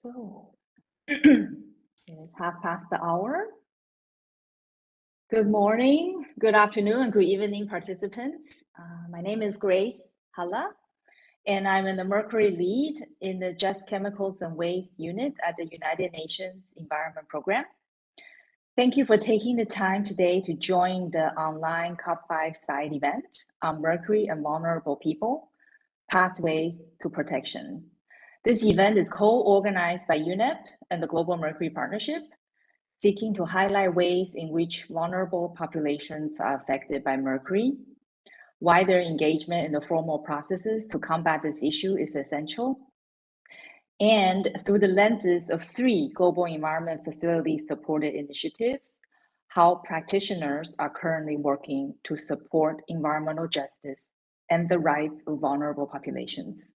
So it's half past the hour. Good morning, good afternoon, and good evening, participants. My name is Grace Halla, and I'm in the Mercury lead in the Jet Chemicals and Waste Unit at the United Nations Environment Program. Thank you for taking the time today to join the online COP5 side event on Mercury and vulnerable people, pathways to protection. This event is co-organized by UNEP and the Global Mercury Partnership, seeking to highlight ways in which vulnerable populations are affected by mercury, why their engagement in the formal processes to combat this issue is essential, and through the lenses of 3 Global Environment Facility supported initiatives, how practitioners are currently working to support environmental justice and the rights of vulnerable populations.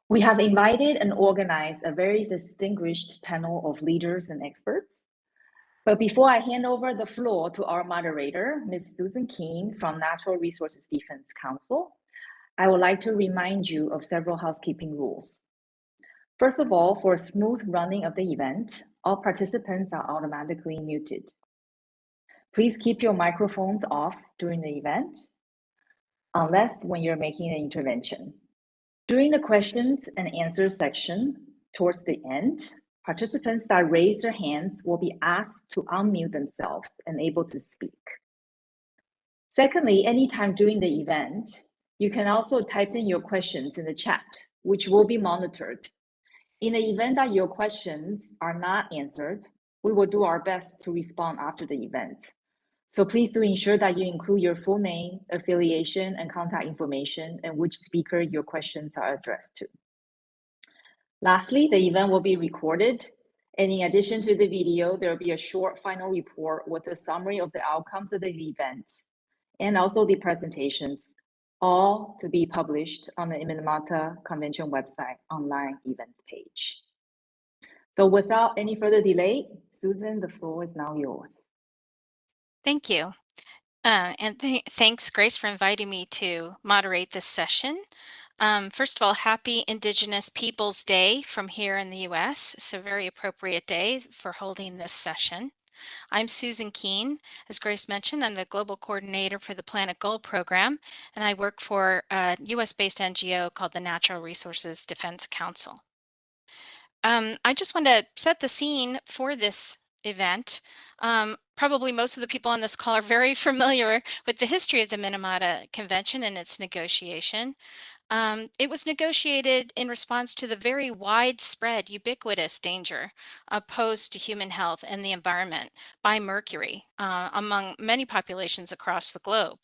We have invited and organized a very distinguished panel of leaders and experts. But before I hand over the floor to our moderator, Ms. Susan Keene from Natural Resources Defense Council, I would like to remind you of several housekeeping rules. First of all, for a smooth running of the event, all participants are automatically muted. Please keep your microphones off during the event, unless when you're making an intervention. During the questions and answers section, towards the end, participants that raise their hands will be asked to unmute themselves and able to speak. Secondly, anytime during the event, you can also type in your questions in the chat, which will be monitored. In the event that your questions are not answered, we will do our best to respond after the event. So please do ensure that you include your full name, affiliation, and contact information, and which speaker your questions are addressed to. Lastly, the event will be recorded, and in addition to the video, there will be a short final report with a summary of the outcomes of the event, and also the presentations, all to be published on the Minamata Convention website online events page. So without any further delay, Susan, the floor is now yours. Thank you. Thanks, Grace, for inviting me to moderate this session. First of all, happy Indigenous Peoples Day from here in the US. It's a very appropriate day for holding this session. I'm Susan Keene. As Grace mentioned, I'm the Global Coordinator for the Planet Gold Program, and I work for a US-based NGO called the Natural Resources Defense Council. I just want to set the scene for this event. Probably most of the people on this call are very familiar with the history of the Minamata Convention and its negotiation. It was negotiated in response to the very widespread, ubiquitous danger posed to human health and the environment by mercury among many populations across the globe.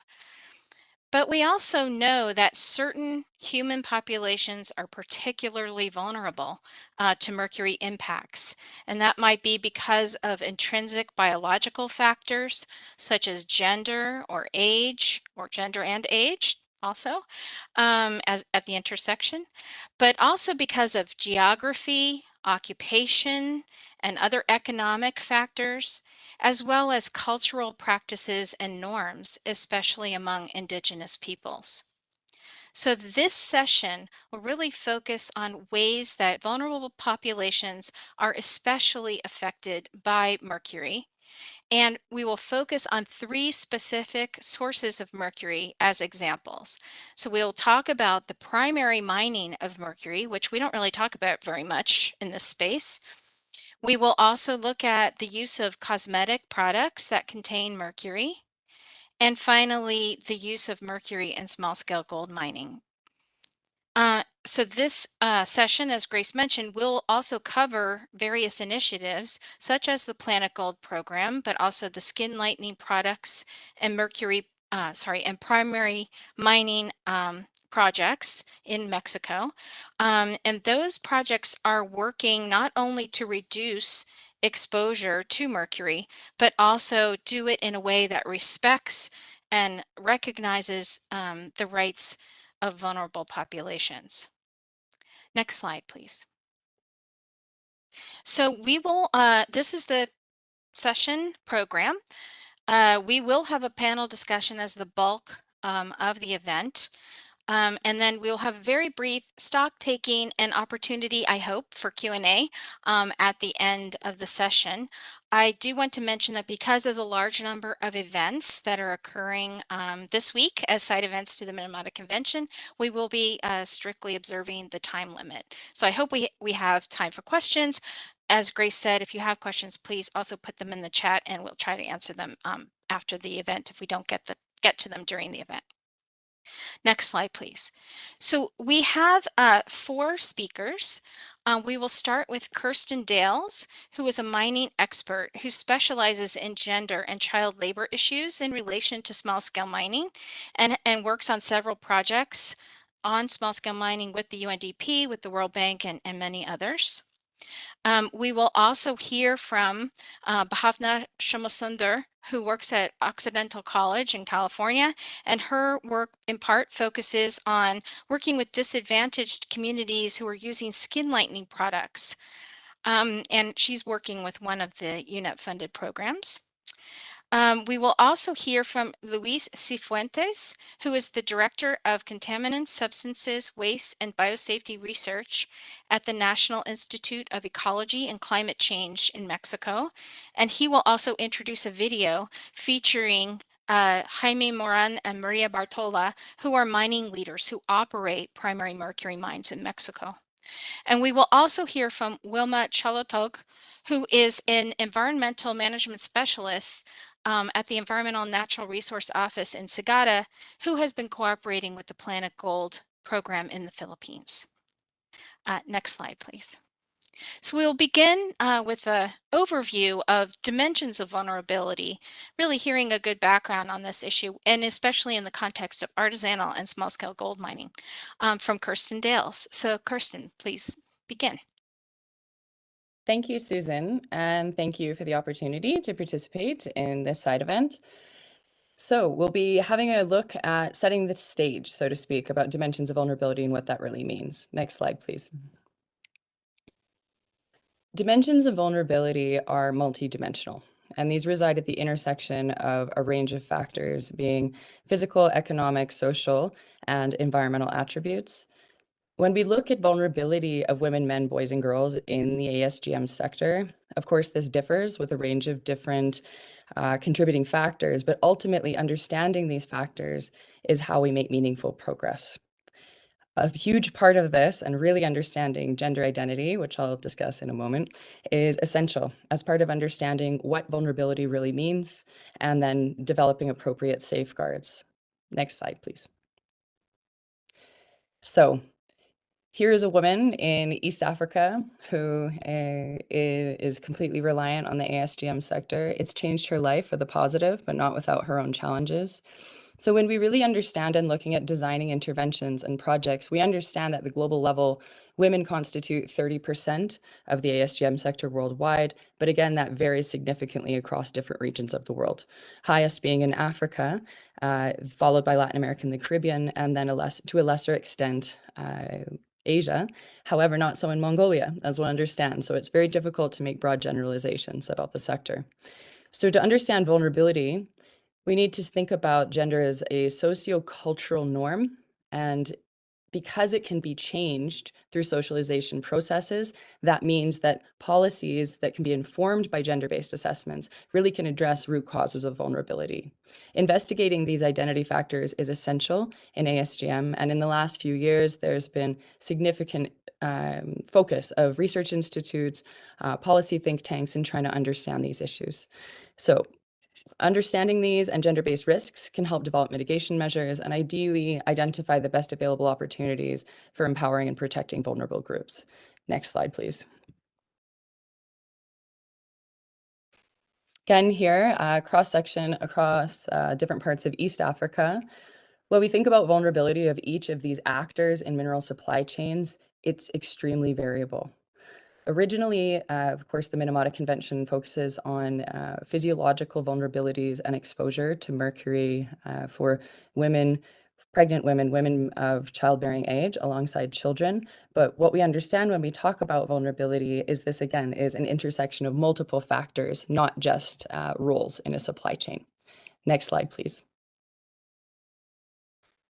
But we also know that certain human populations are particularly vulnerable to mercury impacts. And that might be because of intrinsic biological factors such as gender or age, or gender and age also as at the intersection, but also because of geography, occupation, and other economic factors, as well as cultural practices and norms, especially among Indigenous peoples. So this session will really focus on ways that vulnerable populations are especially affected by mercury. And we will focus on 3 specific sources of mercury as examples. So we'll talk about the primary mining of mercury, which we don't really talk about very much in this space. We will also look at the use of cosmetic products that contain mercury. And finally, the use of mercury in small-scale gold mining. So this session, as Grace mentioned, will also cover various initiatives such as the Planet Gold program, but also the skin lightening products and and primary mining projects in Mexico. And those projects are working not only to reduce exposure to mercury, but also do it in a way that respects and recognizes the rights of vulnerable populations. Next slide, please. So we will, this is the session program. We will have a panel discussion as the bulk of the event. And then we'll have a very brief stock taking and opportunity, I hope, for Q&A at the end of the session. I do want to mention that because of the large number of events that are occurring this week as side events to the Minamata Convention, we will be strictly observing the time limit. So I hope we have time for questions. As Grace said, if you have questions, please also put them in the chat and we'll try to answer them after the event if we don't get to them during the event. Next slide, please. So we have 4 speakers. We will start with Kirsten Dales, who is a mining expert who specializes in gender and child labor issues in relation to small-scale mining and works on several projects on small-scale mining with the UNDP, with the World Bank, and many others. We will also hear from Bhavna Shomasundar, who works at Occidental College in California, and her work in part focuses on working with disadvantaged communities who are using skin lightening products. And she's working with one of the UNEP-funded programs. We will also hear from Luis Cifuentes, who is the Director of Contaminants, Substances, Waste, and Biosafety Research at the National Institute of Ecology and Climate Change in Mexico. And he will also introduce a video featuring Jaime Moran and Maria Bartola, who are mining leaders who operate primary mercury mines in Mexico. And we will also hear from Wilma Chalotog, who is an environmental management specialist at the Environmental and Natural Resource Office in Sagada, who has been cooperating with the Planet Gold program in the Philippines. Next slide, please. So we'll begin with an overview of dimensions of vulnerability, really hearing a good background on this issue, and especially in the context of artisanal and small-scale gold mining from Kirsten Dales. So Kirsten, please begin. Thank you, Susan, and thank you for the opportunity to participate in this side event. So we'll be having a look at setting the stage, so to speak, about dimensions of vulnerability and what that really means. Next slide, please. Dimensions of vulnerability are multidimensional, and these reside at the intersection of a range of factors, being physical, economic, social, and environmental attributes. When we look at vulnerability of women, men, boys, and girls in the ASGM sector, of course, this differs with a range of different contributing factors, but ultimately understanding these factors is how we make meaningful progress. A huge part of this, and really understanding gender identity, which I'll discuss in a moment, is essential as part of understanding what vulnerability really means, and then developing appropriate safeguards. Next slide, please. So, here is a woman in East Africa who is completely reliant on the ASGM sector. It's changed her life for the positive, but not without her own challenges. So when we really understand and looking at designing interventions and projects, we understand that at the global level, women constitute 30% of the ASGM sector worldwide, but again, that varies significantly across different regions of the world. Highest being in Africa, followed by Latin America and the Caribbean, and then to a lesser extent, Asia. However, not so in Mongolia, as we'll understand. So it's very difficult to make broad generalizations about the sector. So to understand vulnerability, we need to think about gender as a socio-cultural norm, and because it can be changed through socialization processes, that means that policies that can be informed by gender-based assessments really can address root causes of vulnerability. Investigating these identity factors is essential in ASGM, and in the last few years, there's been significant focus of research institutes, policy think tanks in trying to understand these issues. So understanding these and gender-based risks can help develop mitigation measures and ideally identify the best available opportunities for empowering and protecting vulnerable groups. Next slide, please. Again, here, cross-section across different parts of East Africa. When we think about vulnerability of each of these actors in mineral supply chains, it's extremely variable. Originally, of course, the Minamata Convention focuses on physiological vulnerabilities and exposure to mercury for women, pregnant women, women of childbearing age alongside children. But what we understand when we talk about vulnerability is this, again, is an intersection of multiple factors, not just roles in a supply chain. Next slide, please.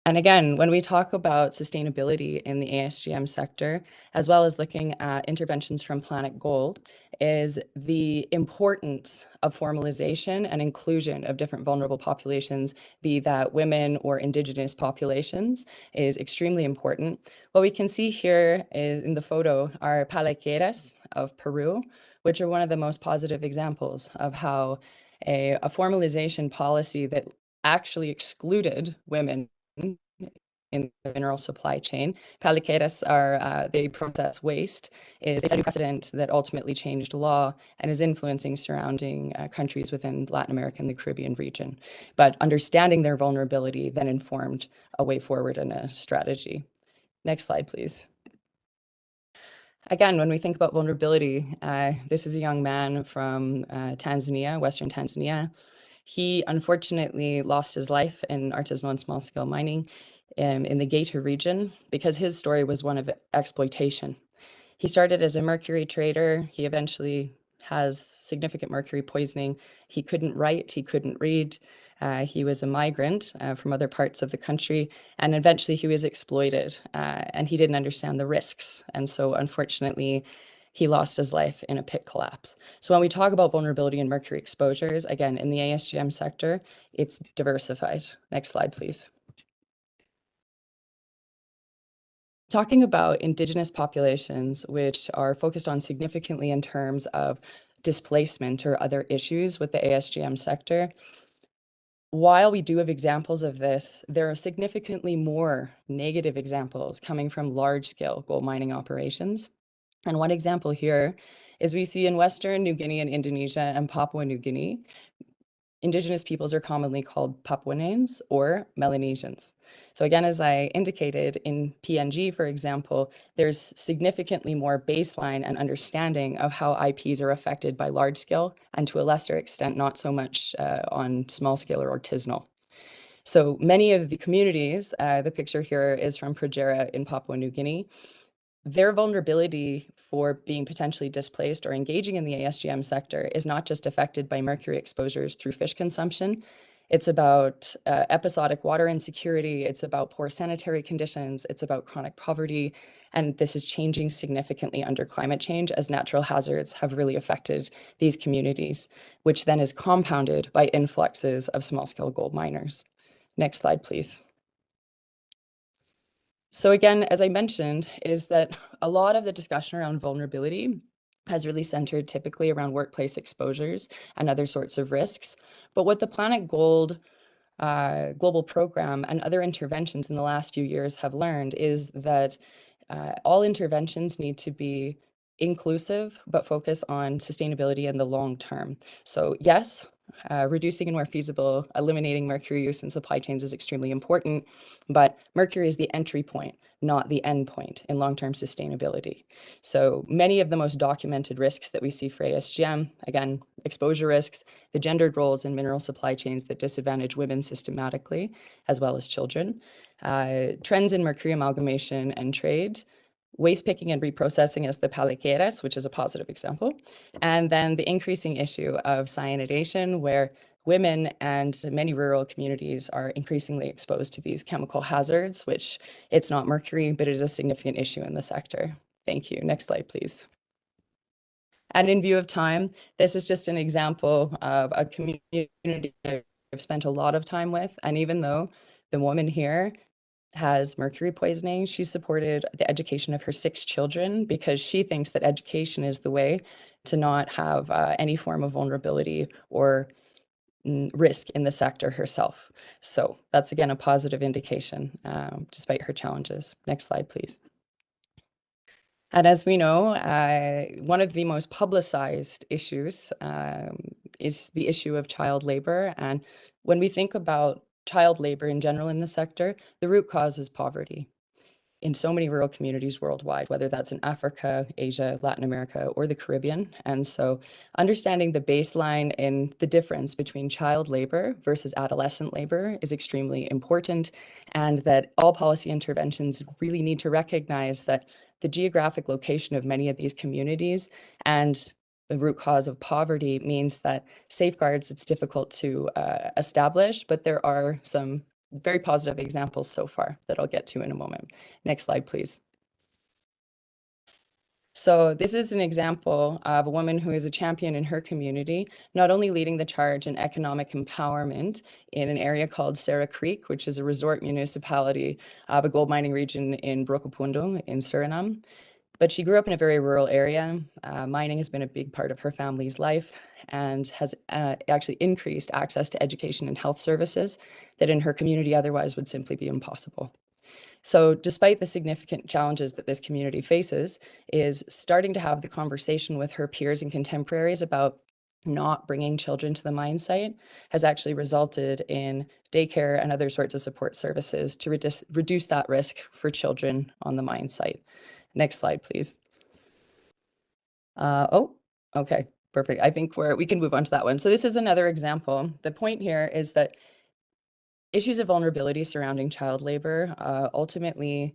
And again, when we talk about sustainability in the ASGM sector, as well as looking at interventions from Planet Gold, is the importance of formalization and inclusion of different vulnerable populations, be that women or Indigenous populations, is extremely important. What we can see here is in the photo are palaqueras of Peru, which are one of the most positive examples of how a formalization policy that actually excluded women in the mineral supply chain. Paliqueras are, they process waste, is a precedent that ultimately changed law and is influencing surrounding countries within Latin America and the Caribbean region. But understanding their vulnerability then informed a way forward and a strategy. Next slide, please. Again, when we think about vulnerability, this is a young man from Tanzania, Western Tanzania. He unfortunately lost his life in artisanal and small-scale mining in the Gator region because his story was one of exploitation. He started as a mercury trader. He eventually has significant mercury poisoning. He couldn't write, he couldn't read. He was a migrant from other parts of the country, and eventually he was exploited, and he didn't understand the risks. And so unfortunately, he lost his life in a pit collapse. So when we talk about vulnerability and mercury exposures, again, in the ASGM sector, it's diversified. Next slide, please. Talking about Indigenous populations, which are focused on significantly in terms of displacement or other issues with the ASGM sector, while we do have examples of this, there are significantly more negative examples coming from large-scale gold mining operations. And one example here is we see in Western New Guinea and Indonesia and Papua New Guinea, Indigenous peoples are commonly called Papuanans or Melanesians. So again, as I indicated in PNG, for example, there's significantly more baseline and understanding of how IPs are affected by large scale, and to a lesser extent, not so much on small scale or artisanal. So many of the communities, the picture here is from Progera in Papua New Guinea, their vulnerability for being potentially displaced or engaging in the ASGM sector is not just affected by mercury exposures through fish consumption. It's about episodic water insecurity. It's about poor sanitary conditions. It's about chronic poverty. And this is changing significantly under climate change as natural hazards have really affected these communities, which then is compounded by influxes of small-scale gold miners. Next slide, please. So again, as I mentioned, is that a lot of the discussion around vulnerability has really centered typically around workplace exposures and other sorts of risks. But what the Planet Gold global program and other interventions in the last few years have learned is that all interventions need to be inclusive, but focus on sustainability in the long term. So yes, reducing and where feasible, eliminating mercury use in supply chains is extremely important, but mercury is the entry point, not the end point in long-term sustainability. So many of the most documented risks that we see for ASGM, again, exposure risks, the gendered roles in mineral supply chains that disadvantage women systematically, as well as children, trends in mercury amalgamation and trade, waste picking and reprocessing as the paliqueras, which is a positive example, and then the increasing issue of cyanidation, where women and many rural communities are increasingly exposed to these chemical hazards, which it's not mercury, but it is a significant issue in the sector. Thank you. Next slide, please. And in view of time, this is just an example of a community I've spent a lot of time with. And even though the woman here has mercury poisoning, she supported the education of her 6 children because she thinks that education is the way to not have any form of vulnerability or risk in the sector herself. So that's, again, a positive indication despite her challenges. Next slide, please. And as we know, one of the most publicized issues is the issue of child labor. And when we think about child labor in general in the sector, the root cause is poverty in so many rural communities worldwide, whether that's in Africa, Asia, Latin America, or the Caribbean. And so understanding the baseline in the difference between child labor versus adolescent labor is extremely important, and that all policy interventions really need to recognize that the geographic location of many of these communities and the root cause of poverty means that safeguards it's difficult to establish, but there are some very positive examples so far that I'll get to in a moment. Next slide, please. So this is an example of a woman who is a champion in her community, not only leading the charge in economic empowerment in an area called Sarah Creek, which is a resort municipality of a gold mining region in Brokopondo in Suriname, but she grew up in a very rural area. Mining has been a big part of her family's life and has actually increased access to education and health services that in her community otherwise would simply be impossible. So despite the significant challenges that this community faces, is starting to have the conversation with her peers and contemporaries about not bringing children to the mine site has actually resulted in daycare and other sorts of support services to reduce that risk for children on the mine site. Next slide, please. Okay, perfect. I think we can move on to that one. So this is another example. The point here is that issues of vulnerability surrounding child labor ultimately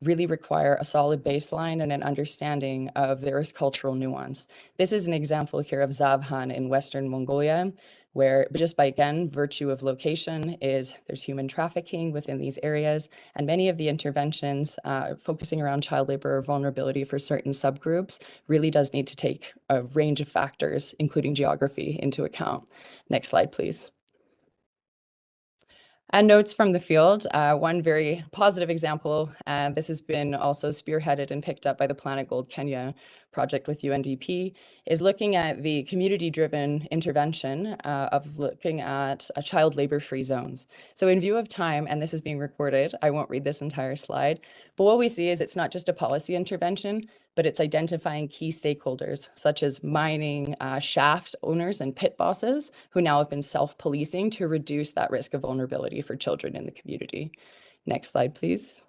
really require a solid baseline and an understanding of their cultural nuance. This is an example here of Zavhan in Western Mongolia, where just by, again, virtue of location is there's human trafficking within these areas, and many of the interventions focusing around child labor or vulnerability for certain subgroups really does need to take a range of factors, including geography, into account. Next slide, please. And notes from the field, one very positive example, this has been also spearheaded and picked up by the Planet Gold Kenya project with UNDP, is looking at the community-driven intervention of looking at child labor-free zones. So in view of time, and this is being recorded, I won't read this entire slide, but what we see is it's not just a policy intervention, but it's identifying key stakeholders, such as mining shaft owners and pit bosses, who now have been self-policing to reduce that risk of vulnerability for children in the community. Next slide, please.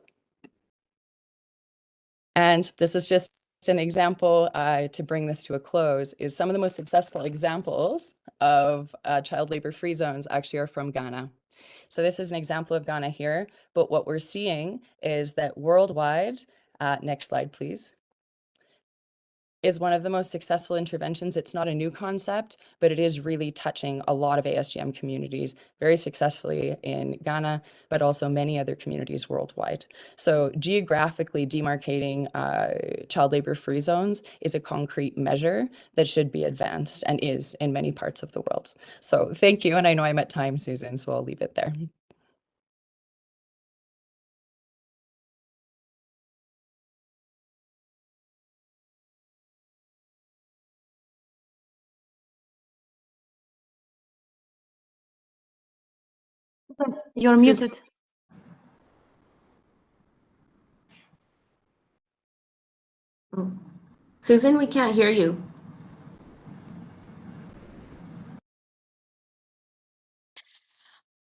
And this is just an example to bring this to a close, is some of the most successful examples of child labor-free zones actually are from Ghana. So this is an example of Ghana here, but what we're seeing is that worldwide, next slide, please, is one of the most successful interventions. It's not a new concept, but it is really touching a lot of ASGM communities very successfully in Ghana, but also many other communities worldwide. So geographically demarcating child labor-free zones is a concrete measure that should be advanced and is in many parts of the world. So thank you, and I know I'm at time, Susan, so I'll leave it there. You're muted. Oh. Susan, we can't hear you.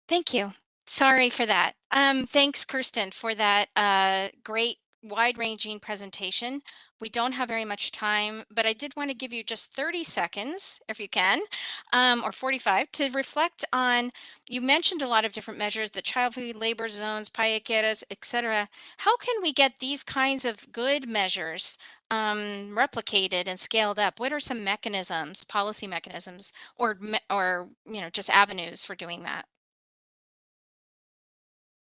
Thank you. Sorry for that. Thanks, Kirsten, for that great wide-ranging presentation. We don't have very much time, but I did want to give you just 30 seconds, if you can, or 45, to reflect on, you mentioned a lot of different measures, the child labor zones, payekeras, etc. How can we get these kinds of good measures replicated and scaled up? What are some mechanisms, policy mechanisms, or just avenues for doing that?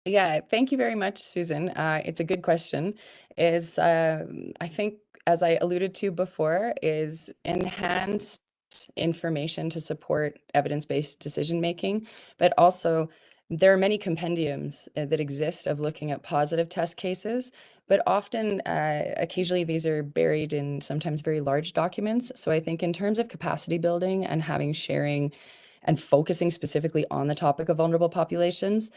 Yeah, thank you very much, Susan. It's a good question. I think, as I alluded to before, is enhanced information to support evidence-based decision making, but also there are many compendiums that exist of looking at positive test cases, but often, occasionally these are buried in sometimes very large documents. So I think in terms of capacity building and having sharing and focusing specifically on the topic of vulnerable populations,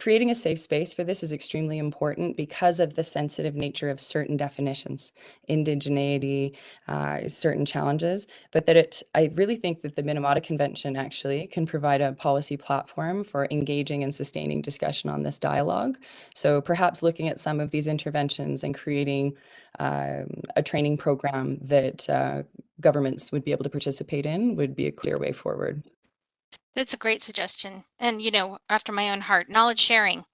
creating a safe space for this is extremely important because of the sensitive nature of certain definitions, indigeneity, certain challenges, but that I really think that the Minamata Convention actually can provide a policy platform for engaging and sustaining discussion on this dialogue. So perhaps looking at some of these interventions and creating a training program that governments would be able to participate in would be a clear way forward. That's a great suggestion. And, after my own heart, knowledge sharing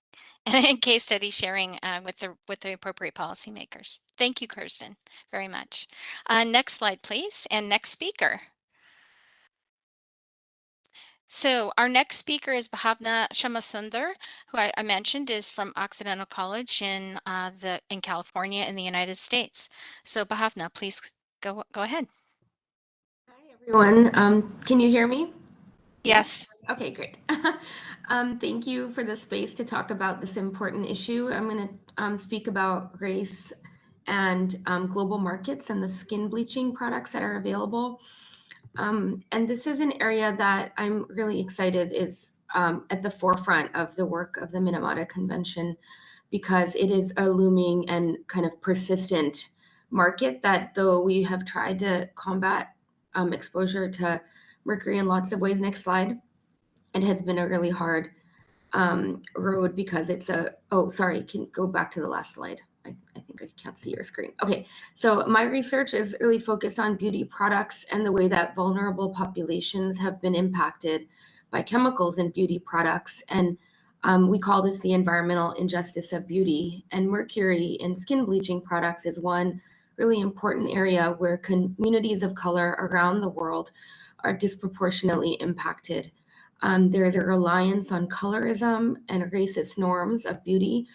and case study sharing with the appropriate policymakers. Thank you, Kirsten, very much. Next slide, please. And next speaker. So our next speaker is Bhavna Shamasundar, who I mentioned is from Occidental College in California in the United States. So Bhavna, please go ahead. Hi, everyone. Can you hear me? Yes. Okay, great. Thank you for the space to talk about this important issue. I'm going to speak about race and global markets and the skin bleaching products that are available. And this is an area that I'm really excited is at the forefront of the work of the Minamata Convention, because it is a looming and kind of persistent market that, though we have tried to combat exposure to mercury in lots of ways. Next slide. It has been a really hard road because it's sorry, can go back to the last slide. I think I can't see your screen. Okay, so my research is really focused on beauty products and the way that vulnerable populations have been impacted by chemicals in beauty products. And we call this the environmental injustice of beauty. And mercury in skin bleaching products is one really important area where communities of color around the world are disproportionately impacted. There's a reliance on colorism and racist norms of beauty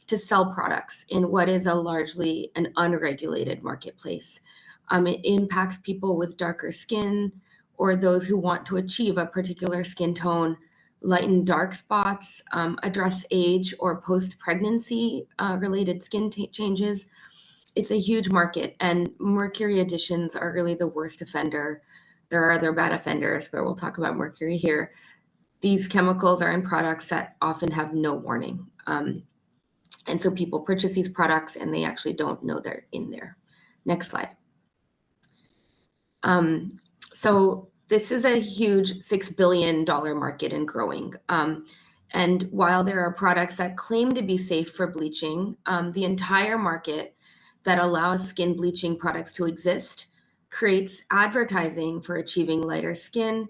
to sell products in what is a largely an unregulated marketplace. It impacts people with darker skin or those who want to achieve a particular skin tone, lighten dark spots, address age or post-pregnancy related skin changes. It's a huge market, and mercury additions are really the worst offender. There are other bad offenders, but we'll talk about mercury here. These chemicals are in products that often have no warning. And so people purchase these products and they actually don't know they're in there. Next slide. So this is a huge $6 billion market and growing. And while there are products that claim to be safe for bleaching, the entire market that allows skin bleaching products to exist creates advertising for achieving lighter skin,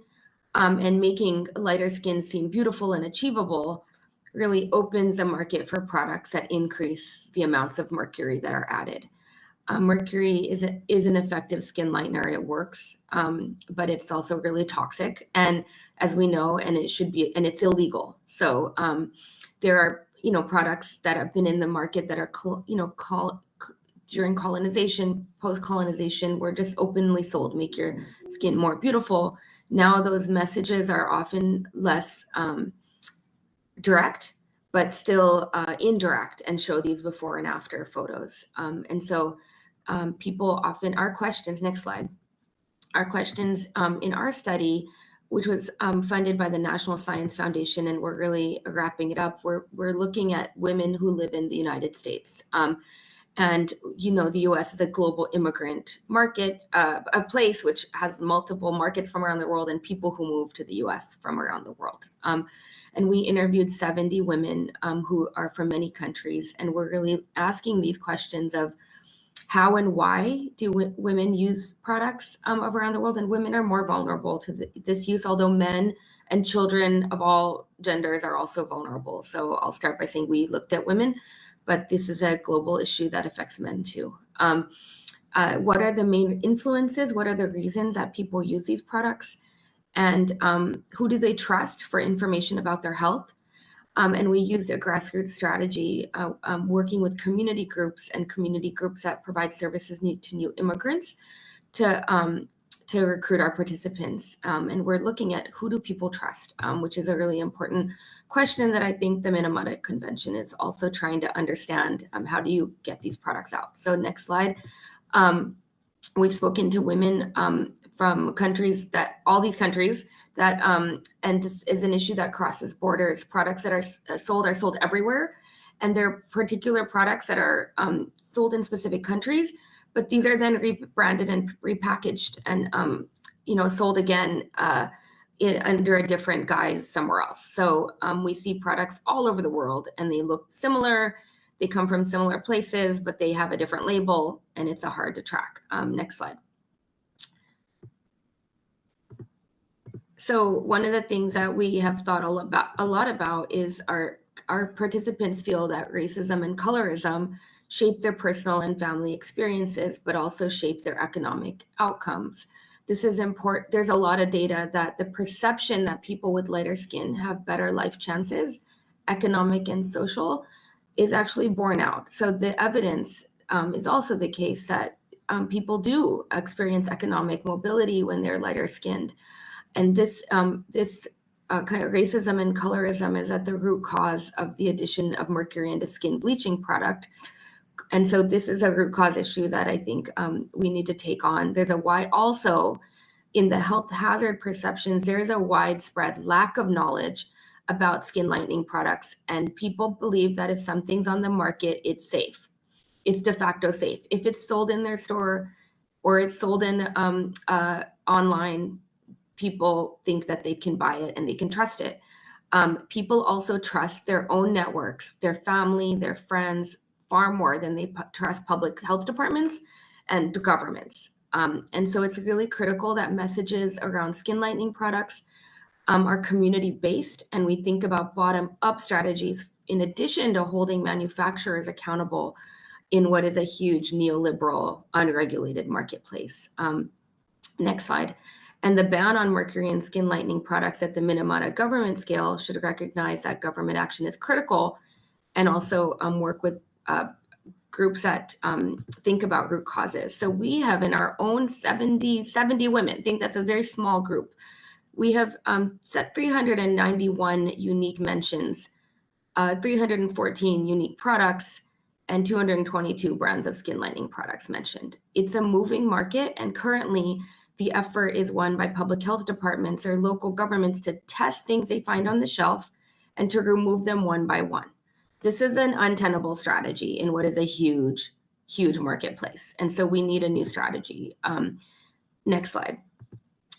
and making lighter skin seem beautiful and achievable really opens a market for products that increase the amounts of mercury that are added. Mercury is an effective skin lightener. It works, but it's also really toxic. And as we know, and it's illegal. So there are, products that have been in the market that are, during colonization, post-colonization, were just openly sold, make your skin more beautiful. Now those messages are often less direct, but still indirect, and show these before and after photos. And so people often, our questions, next slide, our questions in our study, which was funded by the National Science Foundation, and we're really wrapping it up, we're looking at women who live in the United States. And the US is a global immigrant market, a place which has multiple markets from around the world and people who move to the US from around the world. And we interviewed 70 women who are from many countries, and we're really asking these questions of how and why do women use products around the world, and women are more vulnerable to this use, although men and children of all genders are also vulnerable. So I'll start by saying we looked at women, but this is a global issue that affects men too. What are the main influences? What are the reasons that people use these products? And who do they trust for information about their health? And we used a grassroots strategy working with community groups and community groups that provide services to new immigrants to recruit our participants. And we're looking at who do people trust, which is a really important question that I think the Minamata Convention is also trying to understand. How do you get these products out? So next slide. We've spoken to women from countries all these countries that, and this is an issue that crosses borders. Products that are sold everywhere, and there are particular products that are sold in specific countries, but these are then rebranded and repackaged and sold again under a different guise somewhere else. So we see products all over the world, and they look similar. They come from similar places, but they have a different label, and it's hard to track. Next slide. So one of the things that we have thought a lot about is our participants feel that racism and colorism shape their personal and family experiences, but also shape their economic outcomes. This is important. There's a lot of data that the perception that people with lighter skin have better life chances, economic and social, is actually borne out. So the evidence is also the case that people do experience economic mobility when they're lighter skinned. And this kind of racism and colorism is at the root cause of the addition of mercury into skin bleaching product. And so this is a root cause issue that I think we need to take on. There's a why also in the health hazard perceptions, there is a widespread lack of knowledge about skin lightening products. And people believe that if something's on the market, it's safe. It's de facto safe. If it's sold in their store or it's sold in online, people think that they can buy it and they can trust it. People also trust their own networks, their family, their friends, far more than they trust public health departments and governments. And so it's really critical that messages around skin lightening products are community-based, and we think about bottom-up strategies in addition to holding manufacturers accountable in what is a huge neoliberal, unregulated marketplace. Next slide. And the ban on mercury and skin lightening products at the Minamata government scale should recognize that government action is critical and also work with groups that think about root causes. So we have in our own 70 women, I think that's a very small group. We have set 391 unique mentions, 314 unique products, and 222 brands of skin lightening products mentioned. It's a moving market, and currently the effort is won by public health departments or local governments to test things they find on the shelf and to remove them one by one. This is an untenable strategy in what is a huge, huge marketplace. And so we need a new strategy. Next slide.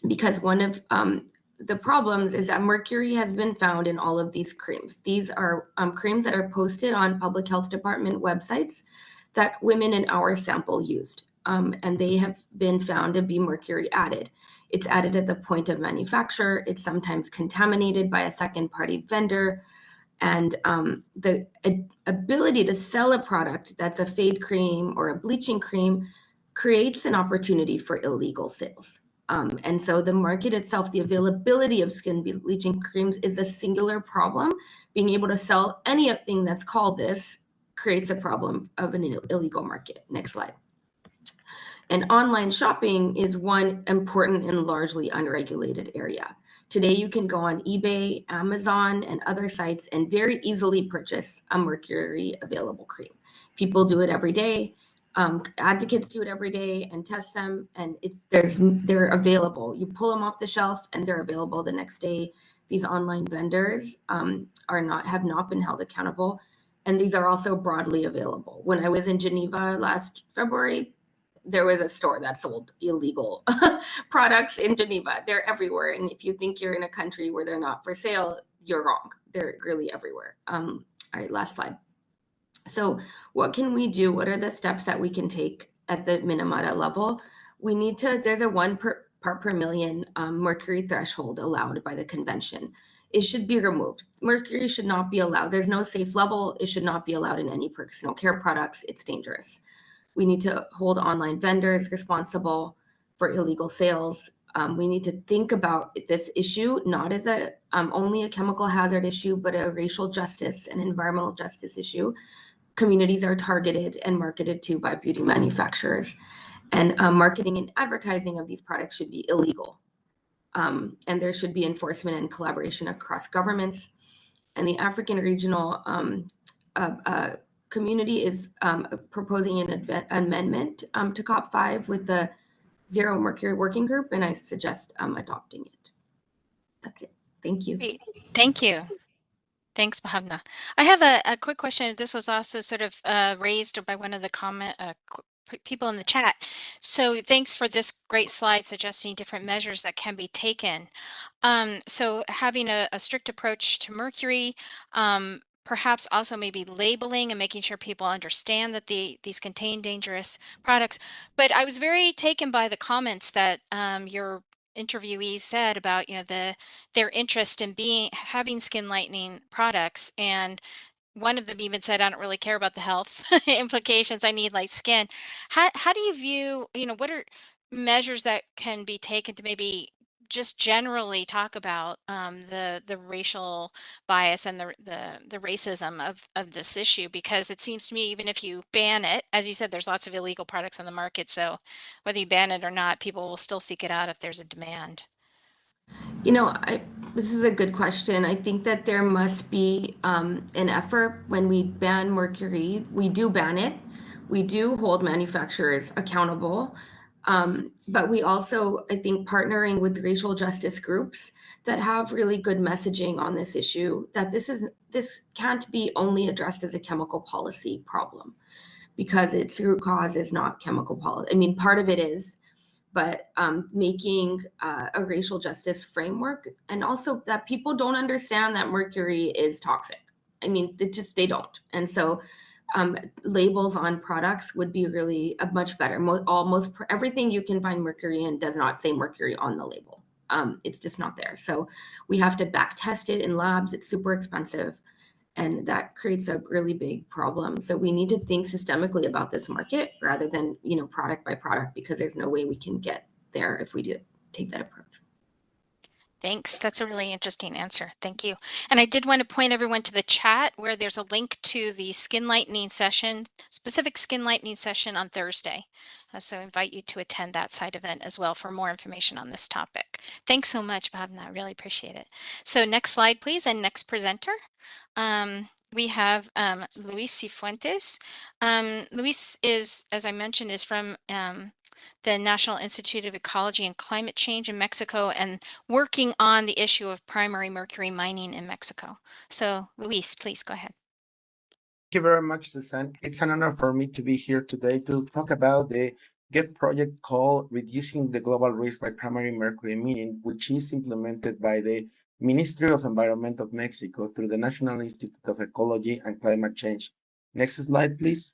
Because one of the problems is that mercury has been found in all of these creams. These are creams that are posted on public health department websites that women in our sample used. And they have been found to be mercury added. It's added at the point of manufacture. It's sometimes contaminated by a second party vendor. And the ability to sell a product that's a fade cream or a bleaching cream creates an opportunity for illegal sales. And so the market itself, the availability of skin bleaching creams is a singular problem. Being able to sell anything that's called this creates a problem of an illegal market. Next slide. And online shopping is one important and largely unregulated area. Today, you can go on eBay, Amazon, and other sites and very easily purchase a mercury available cream. People do it every day. Advocates do it every day and test them, and they're available. You pull them off the shelf and they're available the next day. These online vendors have not been held accountable, and these are also broadly available. When I was in Geneva last February, there was a store that sold illegal products in Geneva. They're everywhere, and if you think you're in a country where they're not for sale, you're wrong. They're really everywhere. All right, last slide. So what can we do? What are the steps that we can take at the Minamata level? There's a 1 part per million mercury threshold allowed by the convention. It should be removed. Mercury should not be allowed. There's no safe level. It should not be allowed in any personal care products. It's dangerous. We need to hold online vendors responsible for illegal sales. We need to think about this issue not as only a chemical hazard issue, but a racial justice and environmental justice issue. Communities are targeted and marketed to by beauty manufacturers, and marketing and advertising of these products should be illegal. And there should be enforcement and collaboration across governments. And the African regional community is proposing an amendment to COP5 with the Zero Mercury Working Group, and I suggest adopting it. That's it. Thank you. Great. Thank you. Thanks, Bhavna. I have a quick question. This was also sort of raised by one of the people in the chat. So thanks for this great slide suggesting different measures that can be taken. So having a strict approach to mercury, perhaps also maybe labeling and making sure people understand that these contain dangerous products. But I was very taken by the comments that your interviewees said about their interest in having skin lightening products, and one of them even said, I don't really care about the health implications. I need light skin. How do you view, what are measures that can be taken to maybe just generally talk about the racial bias and the racism of this issue? Because it seems to me, even if you ban it, as you said, there's lots of illegal products on the market. So whether you ban it or not, people will still seek it out if there's a demand. You know, this is a good question. I think that there must be an effort when we ban mercury. We do ban it. We do hold manufacturers accountable. But we also, I think, partnering with racial justice groups that have really good messaging on this issue, that this can't be only addressed as a chemical policy problem, because its root cause is not chemical policy. I mean, part of it is, but making a racial justice framework, and also that people don't understand that mercury is toxic. I mean, they don't. And so labels on products would be really a much better. Almost everything you can find mercury in does not say mercury on the label. It's just not there. So we have to back test it in labs. It's super expensive. And that creates a really big problem. So we need to think systemically about this market rather than, product by product, because there's no way we can get there if we do take that approach. Thanks. That's a really interesting answer. Thank you. And I did want to point everyone to the chat where there's a link to the skin lightening session, specific skin lightening session on Thursday. So I invite you to attend that side event as well for more information on this topic. Thanks so much, Bhavna. I really appreciate it. So next slide, please, and next presenter. We have Luis Cifuentes. Luis is, as I mentioned, is from the National Institute of Ecology and Climate Change in Mexico, and working on the issue of primary mercury mining in Mexico. So Luis, please go ahead. Thank you very much, Susan. It's an honor for me to be here today to talk about the GET project called Reducing the Global Risk by Primary Mercury Mining, which is implemented by the Ministry of Environment of Mexico through the National Institute of Ecology and Climate Change. Next slide, please.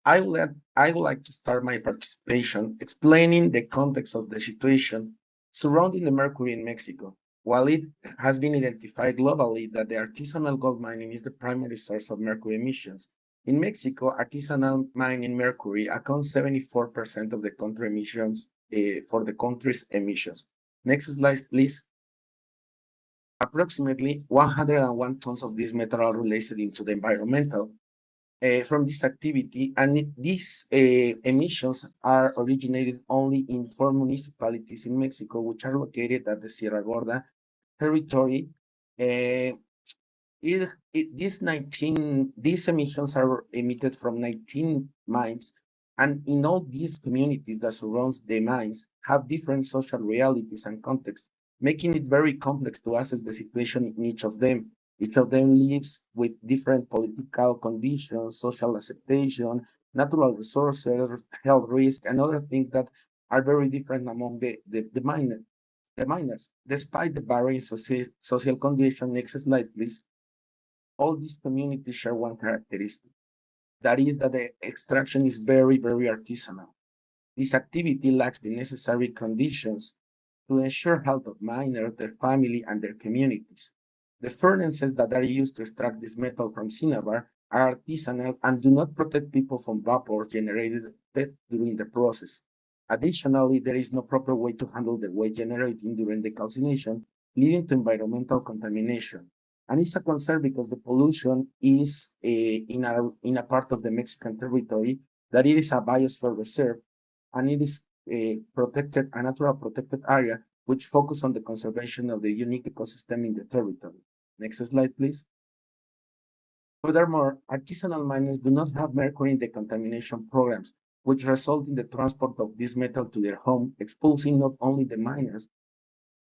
I would like to start my participation explaining the context of the situation surrounding the mercury in Mexico. While it has been identified globally that the artisanal gold mining is the primary source of mercury emissions, in Mexico, artisanal mining mercury accounts 74% of the country emissions for the country's emissions. Next slide, please. Approximately 101 tons of this metal are related into the environmental from this activity, and these emissions are originated only in 4 municipalities in Mexico, which are located at the Sierra Gorda territory. These emissions are emitted from 19 mines, and in all these communities that surround the mines have different social realities and contexts, making it very complex to assess the situation in each of them. Each of them lives with different political conditions, social acceptation, natural resources, health risk, and other things that are very different among the miners. Despite the varying social condition, next slide, please. All these communities share one characteristic. That is that the extraction is very, very artisanal. This activity lacks the necessary conditions to ensure health of miners, their family, and their communities. The furnaces that are used to extract this metal from cinnabar are artisanal and do not protect people from vapor generated during the process. Additionally, there is no proper way to handle the waste generated during the calcination, leading to environmental contamination. And it's a concern because the pollution is in a part of the Mexican territory that it is a biosphere reserve, and it is a natural protected area, which focus on the conservation of the unique ecosystem in the territory. Next slide, please. Furthermore, artisanal miners do not have mercury decontamination programs, which result in the transport of this metal to their home, exposing not only the miners,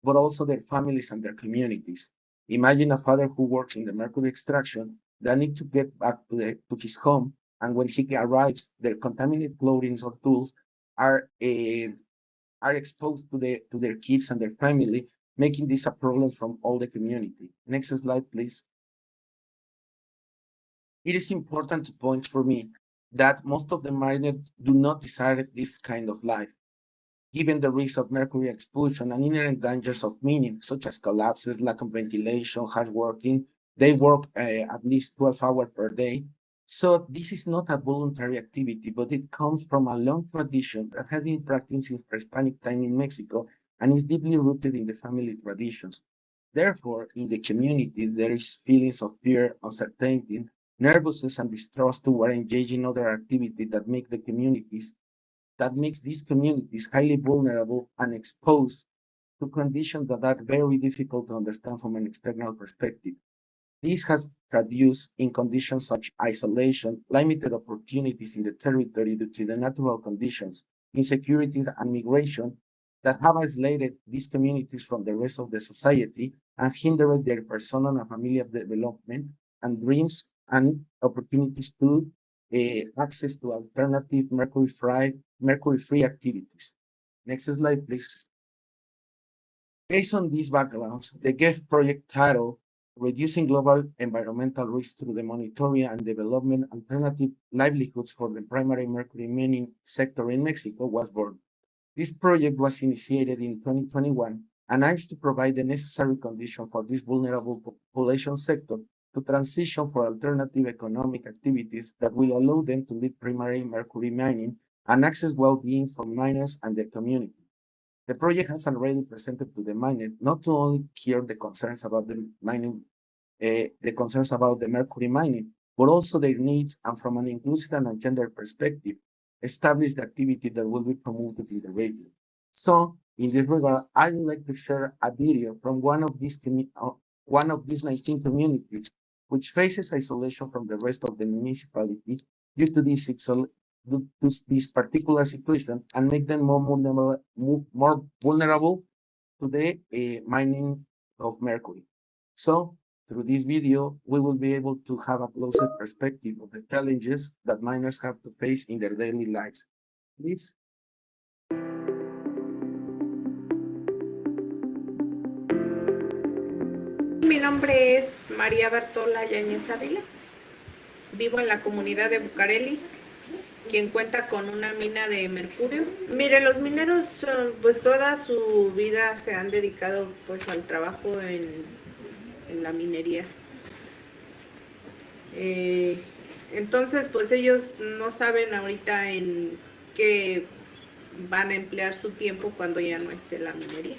but also their families and their communities. Imagine a father who works in the mercury extraction that needs to get back to his home, and when he arrives, their contaminated clothing or tools are exposed to their kids and their family, making this a problem from all the community. Next slide, please. It is important to point for me that most of the miners do not desire this kind of life. Given the risk of mercury exposure and inherent dangers of mining, such as collapses, lack of ventilation, hard working, they work at least 12 hours per day. So this is not a voluntary activity, but it comes from a long tradition that has been practiced since pre-Hispanic time in Mexico and is deeply rooted in the family traditions. Therefore, in the community, there is feelings of fear, uncertainty, nervousness, and distrust toward engaging in other activities that makes these communities highly vulnerable and exposed to conditions that are very difficult to understand from an external perspective. This has produced in conditions such isolation, limited opportunities in the territory due to the natural conditions, insecurity and migration that have isolated these communities from the rest of the society and hindered their personal and familial development and dreams and opportunities to access to alternative mercury-free activities. Next slide, please. Based on these backgrounds, the GEF project titled Reducing Global Environmental Risk Through the Monitoring and Development Alternative Livelihoods for the Primary Mercury Mining Sector in Mexico was born. This project was initiated in 2021 and aims to provide the necessary condition for this vulnerable population sector to transition for alternative economic activities that will allow them to leave primary mercury mining and access well-being for miners and their community. The project has already presented to the miner not to only hear the concerns about the mining, the mercury mining, but also their needs and from an inclusive and gender perspective, establish the activity that will be promoted in the region. So, in this regard, I would like to share a video from one of these 19 communities which faces isolation from the rest of the municipality due to this particular situation and make them more vulnerable to the mining of mercury. So through this video, we will be able to have a closer perspective of the challenges that miners have to face in their daily lives. Please. Mi nombre es María Bartola Yáñez Ávila. Vivo en la comunidad de Bucareli, quien cuenta con una mina de mercurio. Mire, los mineros pues toda su vida se han dedicado pues al trabajo en la minería. Entonces pues ellos no saben ahorita en qué van a emplear su tiempo cuando ya no esté la minería.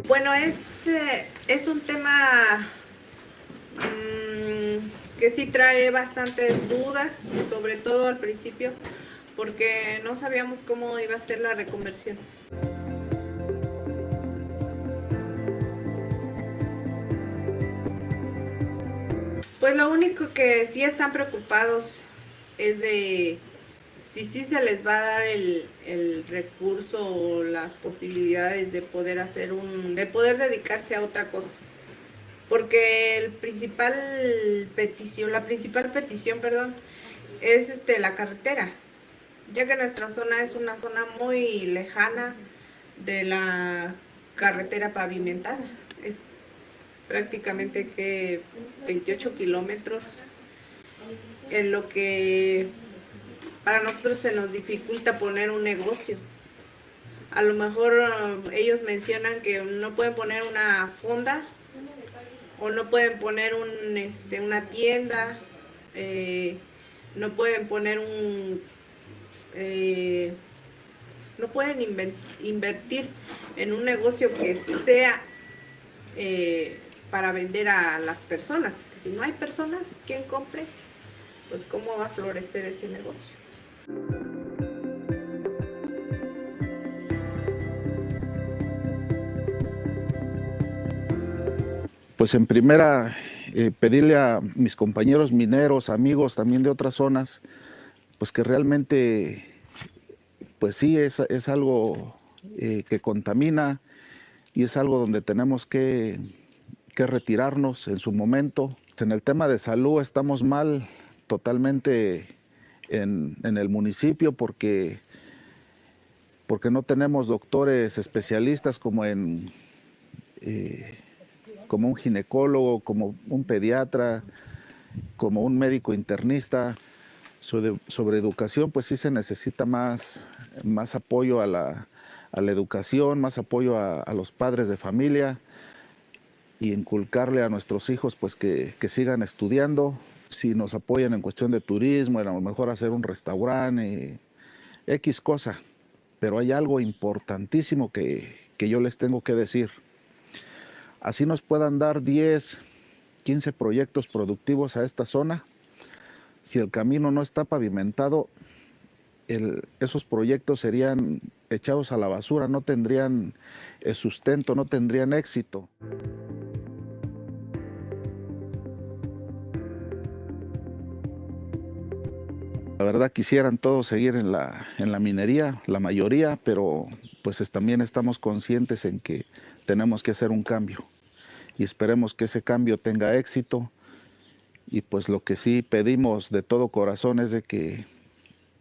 Bueno, es un tema que sí trae bastantes dudas, sobre todo al principio, porque no sabíamos cómo iba a ser la reconversión. Pues lo único que sí están preocupados es de si sí se les va a dar el recurso o las posibilidades de poder hacer de poder dedicarse a otra cosa. Porque la principal petición, es la carretera, ya que nuestra zona es una zona muy lejana de la carretera pavimentada. Es prácticamente que 28 kilómetros, en lo que para nosotros se nos dificulta poner un negocio. A lo mejor ellos mencionan que no pueden poner una fonda o no pueden poner una tienda, no pueden poner no pueden invertir en un negocio que sea para vender a las personas, porque si no hay personas, ¿quién compre? Pues cómo va a florecer ese negocio. Pues en primera, pedirle a mis compañeros mineros, amigos también de otras zonas, pues que realmente, pues sí, es algo que contamina y es algo donde tenemos que retirarnos en su momento. En el tema de salud estamos mal totalmente en el municipio porque no tenemos doctores especialistas como como un ginecólogo, como un pediatra, como un médico internista. Sobre educación, pues sí se necesita más apoyo a a la educación, más apoyo a los padres de familia y inculcarle a nuestros hijos pues que sigan estudiando. Si nos apoyan en cuestión de turismo, a lo mejor hacer un restaurante, X cosa. Pero hay algo importantísimo que yo les tengo que decir. Así nos puedan dar 10, 15 proyectos productivos a esta zona. Si el camino no está pavimentado, esos proyectos serían echados a la basura, no tendrían sustento, no tendrían éxito. La verdad quisieran todos seguir en la minería, la mayoría, pero pues también estamos conscientes en que tenemos que hacer un cambio y esperemos que ese cambio tenga éxito. Y pues lo que sí pedimos de todo corazón es de que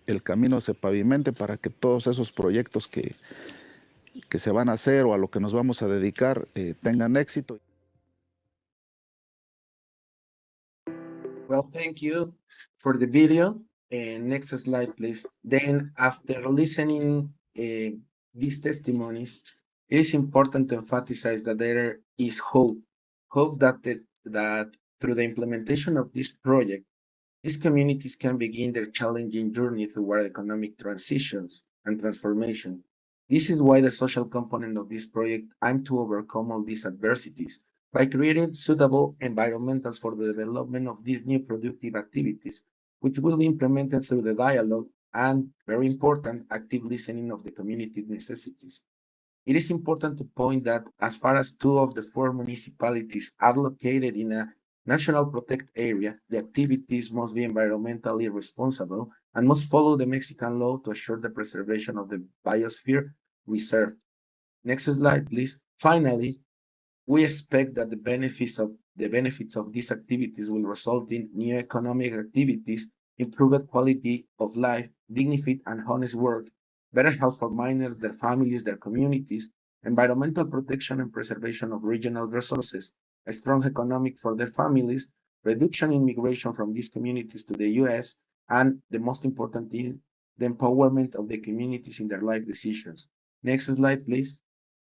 el camino se pavimente para que todos esos proyectos que se van a hacer o a lo que nos vamos a dedicar tengan éxito. Well, thank you for the video. Next slide, please. Then, after listening these testimonies, it is important to emphasize that there is hope. Hope that that through the implementation of this project, these communities can begin their challenging journey toward economic transitions and transformation. This is why the social component of this project aims to overcome all these adversities by creating suitable environmentals for the development of these new productive activities, which will be implemented through the dialogue and, very important, active listening of the community necessities. It is important to point that as far as 2 of the 4 municipalities are located in a national protected area, the activities must be environmentally responsible and must follow the Mexican law to assure the preservation of the biosphere reserve. Next slide, please. Finally, we expect that the benefits of these activities will result in new economic activities, improved quality of life, dignified and honest work, better health for miners, their families, their communities, environmental protection and preservation of regional resources, a strong economic for their families, reduction in migration from these communities to the US, and the most important thing, the empowerment of the communities in their life decisions. Next slide, please.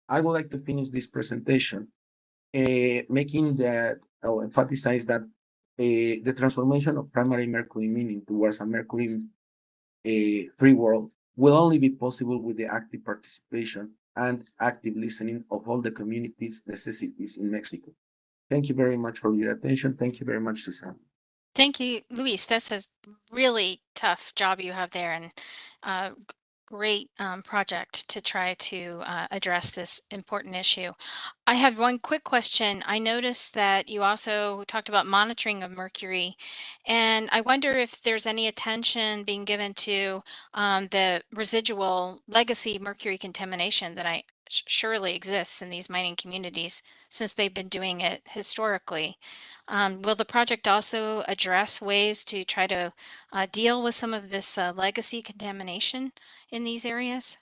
I would like to finish this presentation making that or emphasize that the transformation of primary mercury mining towards a mercury free world will only be possible with the active participation and active listening of all the community's necessities in Mexico. Thank you very much for your attention. Thank you very much, Susan. Thank you, Luis. That's a really tough job you have there, and uh, great project to try to address this important issue. I have one quick question. I noticed that you also talked about monitoring of mercury, and I wonder if there's any attention being given to the residual legacy mercury contamination that surely exists in these mining communities since they've been doing it historically. Will the project also address ways to try to deal with some of this legacy contamination in these areas?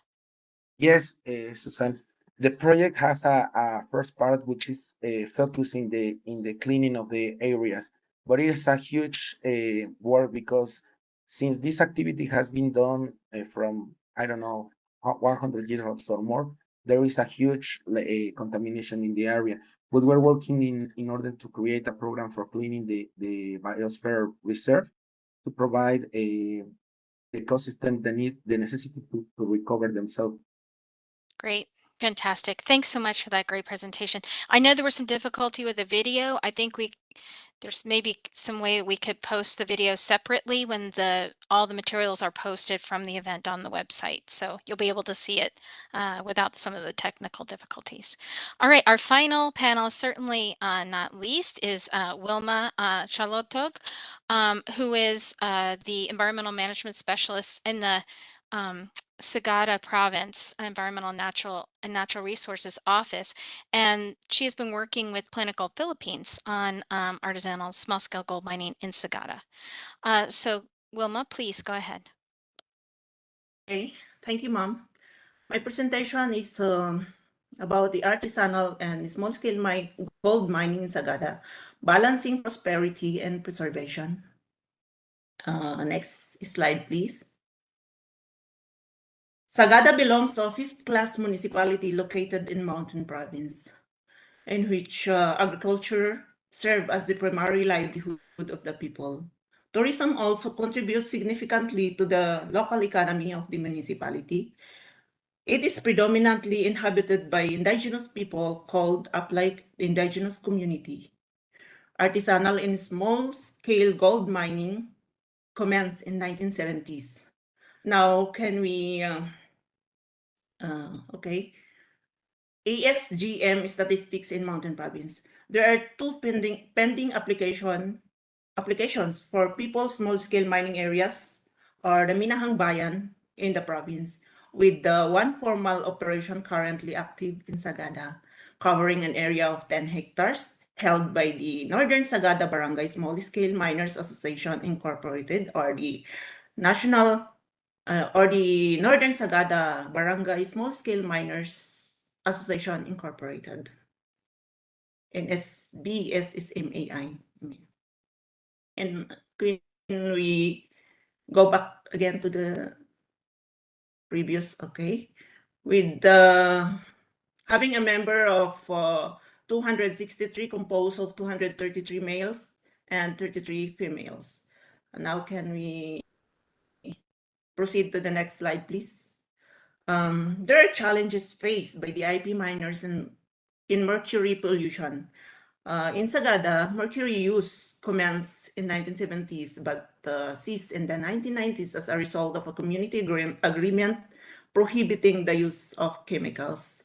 Yes, Susan. The project has a first part which is focused in the cleaning of the areas, but it is a huge work because since this activity has been done from I don't know 100 years or more, there is a huge contamination in the area. But we're working in order to create a program for cleaning the biosphere reserve to provide a ecosystem the necessity to recover themselves. Great. Fantastic. Thanks so much for that great presentation. I know there was some difficulty with the video. I think there's maybe some way we could post the video separately when all the materials are posted from the event on the website. So you'll be able to see it without some of the technical difficulties. All right, our final panelist, certainly not least, is Wilma Charlotog, who is the environmental management specialist in the Sagada Province Environmental and Natural Resources Office, and she has been working with Planico Philippines on artisanal small-scale gold mining in Sagada. So Wilma, please go ahead. Okay, thank you, Mom. My presentation is about the artisanal and small-scale gold mining in Sagada, balancing prosperity and preservation. Next slide, please. Sagada belongs to a fifth-class municipality located in Mountain Province, in which agriculture serves as the primary livelihood of the people. Tourism also contributes significantly to the local economy of the municipality. It is predominantly inhabited by indigenous people called Aplike Indigenous Community. Artisanal and small-scale gold mining commenced in 1970s. Now, can we, okay. ASGM statistics in Mountain Province. There are two pending applications for people's small-scale mining areas or the Minahang Bayan in the province, with the one formal operation currently active in Sagada, covering an area of 10 hectares, held by the Northern Sagada Barangay Small-Scale Miners Association Incorporated, or the National or the Northern Sagada Barangay Small-Scale Miners Association Incorporated. NSBS is MAI. And when we go back again to the previous, okay, with having a member of 263 composed of 233 males and 33 females. And now can we proceed to the next slide, please? There are challenges faced by the IP miners in mercury pollution. In Sagada, mercury use commenced in 1970s, but ceased in the 1990s as a result of a community agreement prohibiting the use of chemicals.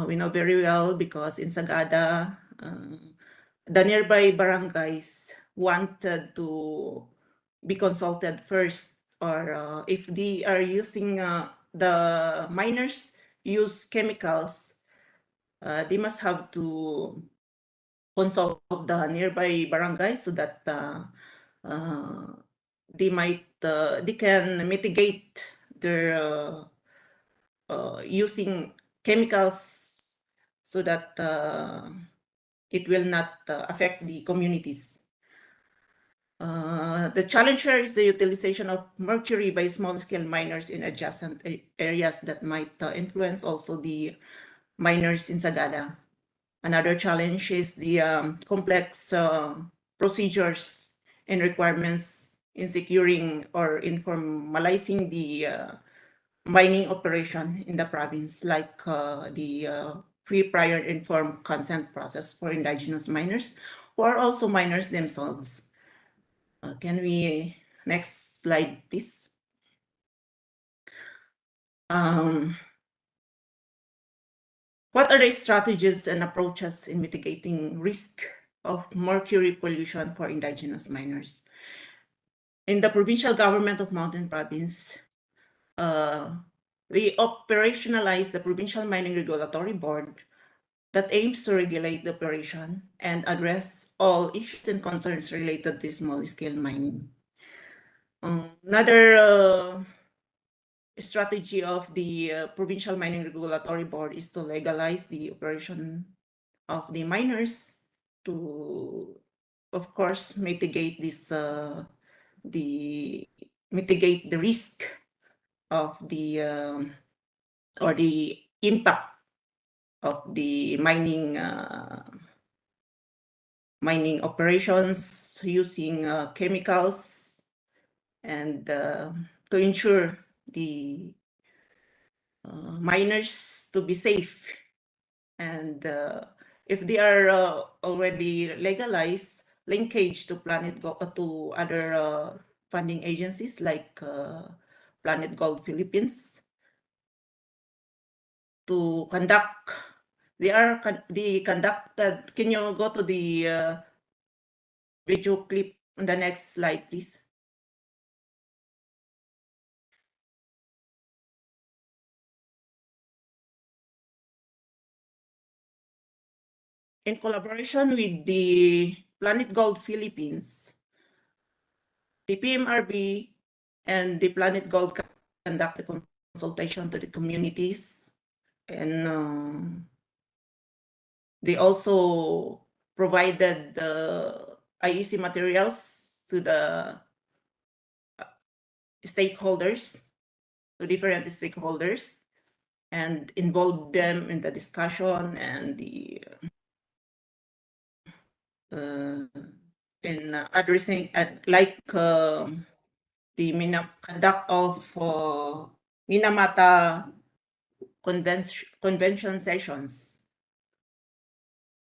We know very well because in Sagada, the nearby barangays wanted to be consulted first, or if they are using the miners use chemicals, they must have to consult the nearby barangay so that they can mitigate their using chemicals so that it will not affect the communities. The challenge here is the utilization of mercury by small-scale miners in adjacent areas that might influence also the miners in Sagada. Another challenge is the complex procedures and requirements in securing or informalizing the mining operation in the province, like the pre-prior informed consent process for indigenous miners, who are also miners themselves. Can we, next slide, please? What are the strategies and approaches in mitigating risk of mercury pollution for indigenous miners? In the provincial government of Mountain Province, we operationalize the Provincial Mining Regulatory Board that aims to regulate the operation and address all issues and concerns related to small-scale mining. Another strategy of the Provincial Mining Regulatory Board is to legalize the operation of the miners to, of course, mitigate this mitigate the risk of the or the impact of the mining operations using chemicals, and to ensure the miners to be safe. And if they are already legalized, linkage to to other funding agencies like Planet Gold Philippines to conduct. They conducted. Can you go to the video clip on the next slide, please? In collaboration with the Planet Gold Philippines, the PMRB and the Planet Gold conducted consultation to the communities, and they also provided the IEC materials to the stakeholders to different stakeholders and involve them in the discussion and the in addressing like the conduct of Minamata convention sessions.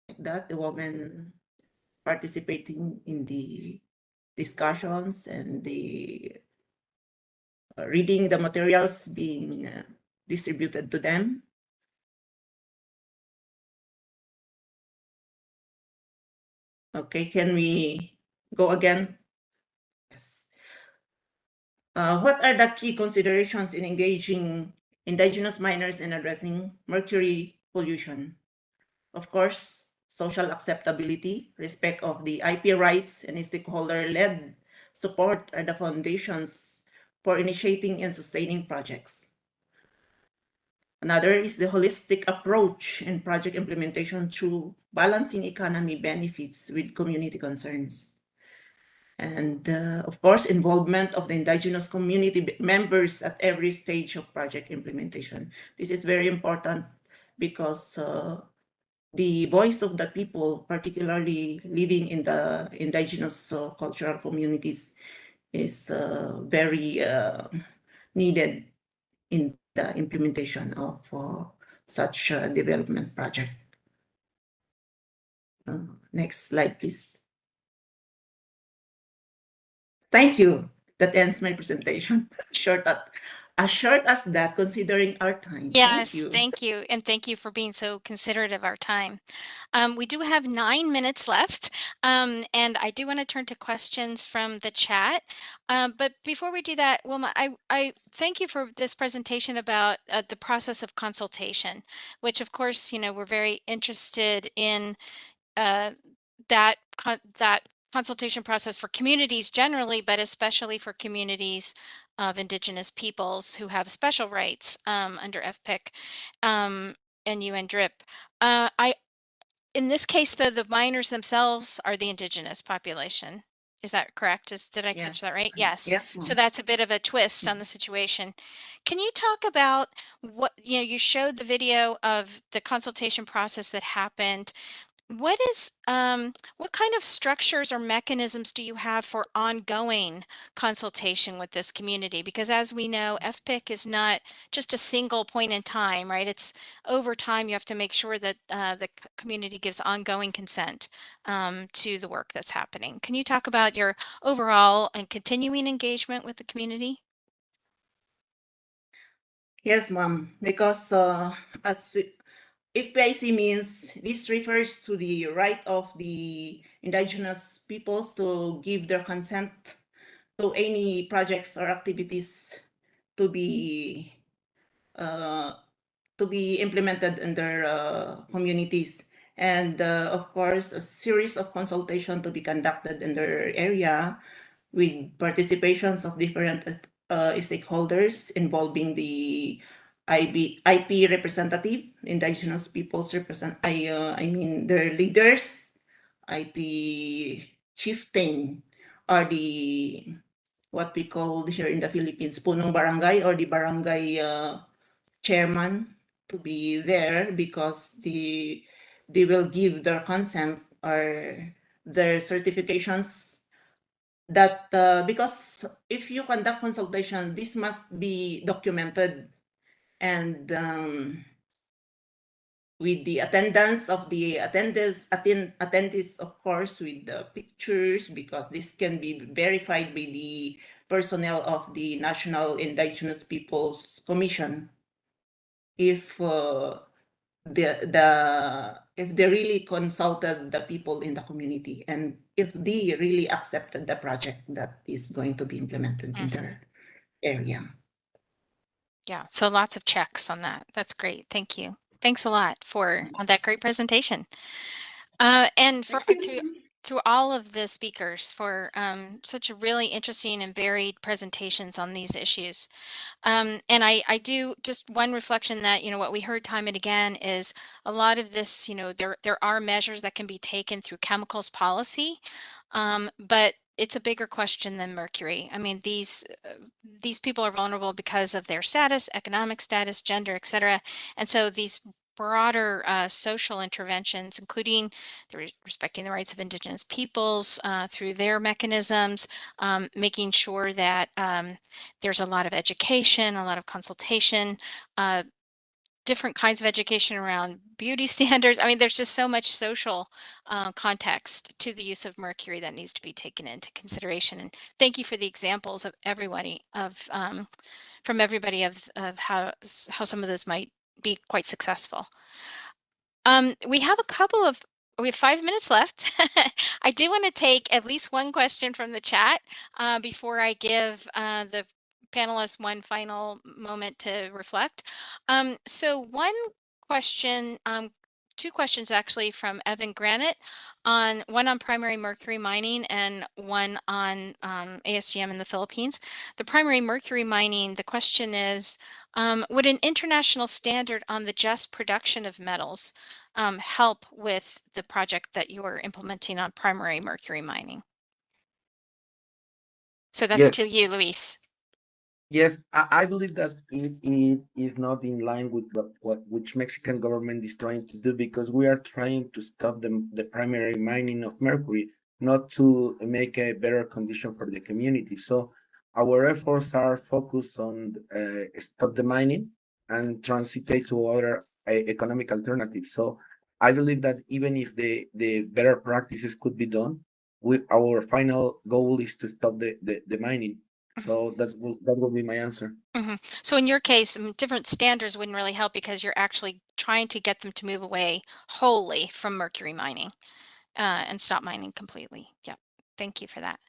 Like that, the women participating in the discussions and the reading the materials being distributed to them. Okay, can we go again? Yes. What are the key considerations in engaging indigenous miners in addressing mercury pollution? Of course, social acceptability, respect of the IP rights, and stakeholder-led support are the foundations for initiating and sustaining projects. Another is the holistic approach in project implementation through balancing economy benefits with community concerns. And of course, involvement of the indigenous community members at every stage of project implementation. This is very important because the voice of the people, particularly living in the indigenous cultural communities, is very needed in the implementation of such a development project. Next slide, please. Thank you. That ends my presentation. As short as that, considering our time. Yes, Thank you. and thank you for being so considerate of our time. We do have 9 minutes left, and I do want to turn to questions from the chat. But before we do that, Wilma, I thank you for this presentation about the process of consultation, which of course, we're very interested in that consultation process for communities generally, but especially for communities of Indigenous peoples who have special rights under FPIC and UN DRIP. In this case, the miners themselves are the Indigenous population. Is that correct? Did I catch that right? Yes. Yes. So that's a bit of a twist on the situation. Can you talk about what, you showed the video of the consultation process that happened. What kind of structures or mechanisms do you have for ongoing consultation with this community? Because as we know, FPIC is not just a single point in time, right? It's over time, you have to make sure that the community gives ongoing consent to the work that's happening. Can you talk about your overall and continuing engagement with the community? Yes, ma'am. Because as FPIC means this refers to the right of the indigenous peoples to give their consent to any projects or activities to be implemented in their communities. And of course, a series of consultation to be conducted in their area with participations of different stakeholders involving the IP representative, indigenous peoples I mean their leaders, IP chieftain, are the what we call here in the Philippines, punong barangay or the barangay chairman to be there because they will give their consent or their certifications that because if you conduct consultation, this must be documented and with the attendance of the attendees, of course, with the pictures, because this can be verified by the personnel of the National Indigenous Peoples Commission. If if they really consulted the people in the community and if they really accepted the project that is going to be implemented in their area. Yeah, so lots of checks on that. That's great. Thank you. Thanks a lot on that great presentation. And to all of the speakers for such a really interesting and varied presentations on these issues. And I do just one reflection that, what we heard time and again is a lot of this, there are measures that can be taken through chemicals policy, but it's a bigger question than mercury. I mean, these people are vulnerable because of their status, economic status, gender, etc. And so these broader social interventions, including respecting the rights of Indigenous peoples through their mechanisms, making sure that there's a lot of education, a lot of consultation, different kinds of education around beauty standards. I mean, there's just so much social context to the use of mercury that needs to be taken into consideration. And thank you for the examples of everybody from everybody of how some of those might be quite successful. We have 5 minutes left. I do want to take at least one question from the chat before I give the panelists one final moment to reflect. So one question, two questions actually from Evan Granite, one on primary mercury mining and one on ASGM in the Philippines. The primary mercury mining, the question is, would an international standard on the just production of metals help with the project that you are implementing on primary mercury mining? So that's Yes. to you, Luis. Yes, I believe that it is not in line with which Mexican government is trying to do, because we are trying to stop the primary mining of mercury, not to make a better condition for the community. So our efforts are focused on stop the mining and transitate to other economic alternatives. So I believe that even if the better practices could be done, our final goal is to stop the mining. So that will be my answer. So in your case, different standards wouldn't really help because you're actually trying to get them to move away wholly from mercury mining and stop mining completely. Yeah, thank you for that.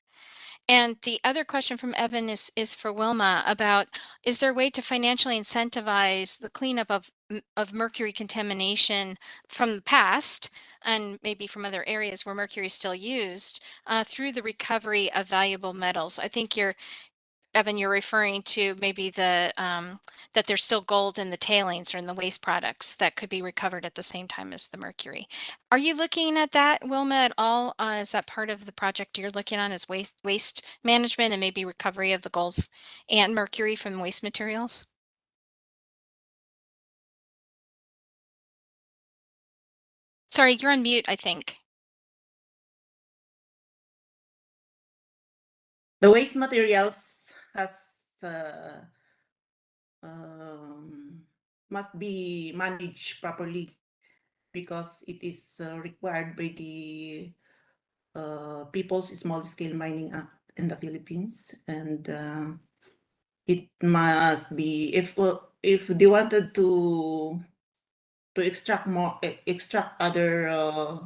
And the other question from Evan is for Wilma about, is there a way to financially incentivize the cleanup of mercury contamination from the past and maybe from other areas where mercury is still used through the recovery of valuable metals? I think Evan, you're referring to maybe that there's still gold in the tailings or in the waste products that could be recovered at the same time as the mercury. Are you looking at that, Wilma, at all? Is that part of the project you're looking on, is waste management and maybe recovery of the gold and mercury from waste materials? Sorry, you're on mute, I think. The waste materials must be managed properly because it is required by the People's Small Scale Mining Act in the Philippines, and it must be, if they wanted to extract other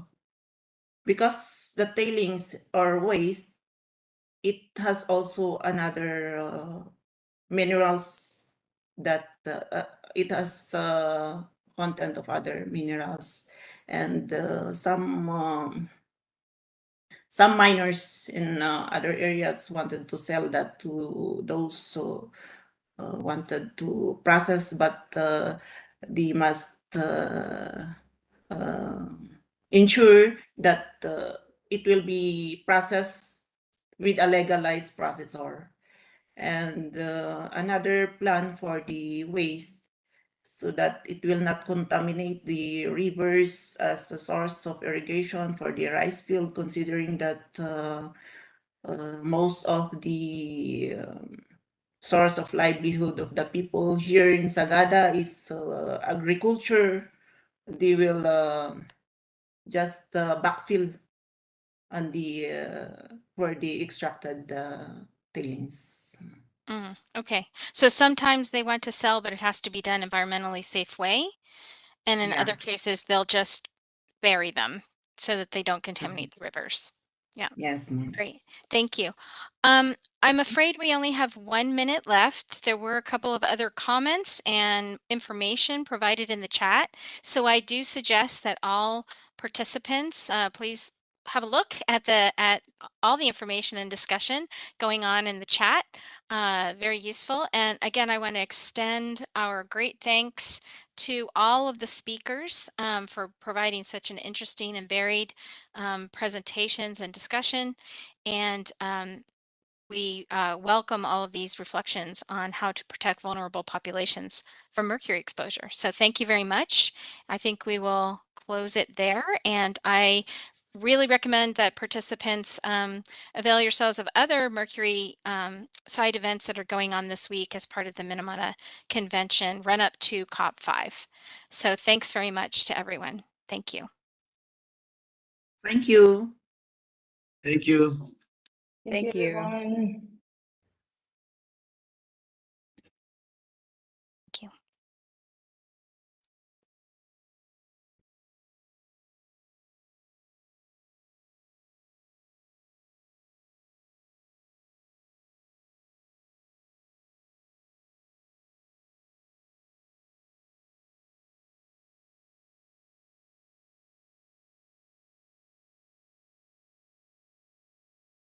because the tailings or waste, it has also another minerals that it has content of other minerals, and some miners in other areas wanted to sell that to those who wanted to process, but they must ensure that it will be processed with a legalized processor. And another plan for the waste, so that it will not contaminate the rivers as a source of irrigation for the rice field, considering that most of the source of livelihood of the people here in Sagada is agriculture. They will just backfill on the where they extracted tailings. Okay, so sometimes they want to sell, but it has to be done environmentally safe way. And in other cases, they'll just bury them so that they don't contaminate the rivers. Yeah. Yes. Great. Thank you. I'm afraid we only have 1 minute left. There were a couple of other comments and information provided in the chat. So I do suggest that all participants, please have a look at all the information and discussion going on in the chat. Very useful. And again, I want to extend our great thanks to all of the speakers for providing such an interesting and varied presentations and discussion. And we welcome all of these reflections on how to protect vulnerable populations from mercury exposure. So thank you very much. I think we will close it there. And I really recommend that participants avail yourselves of other Mercury side events that are going on this week as part of the Minamata convention run up to COP5. So thanks very much to everyone. Thank you. Thank you. Thank you. Thank you. everyone.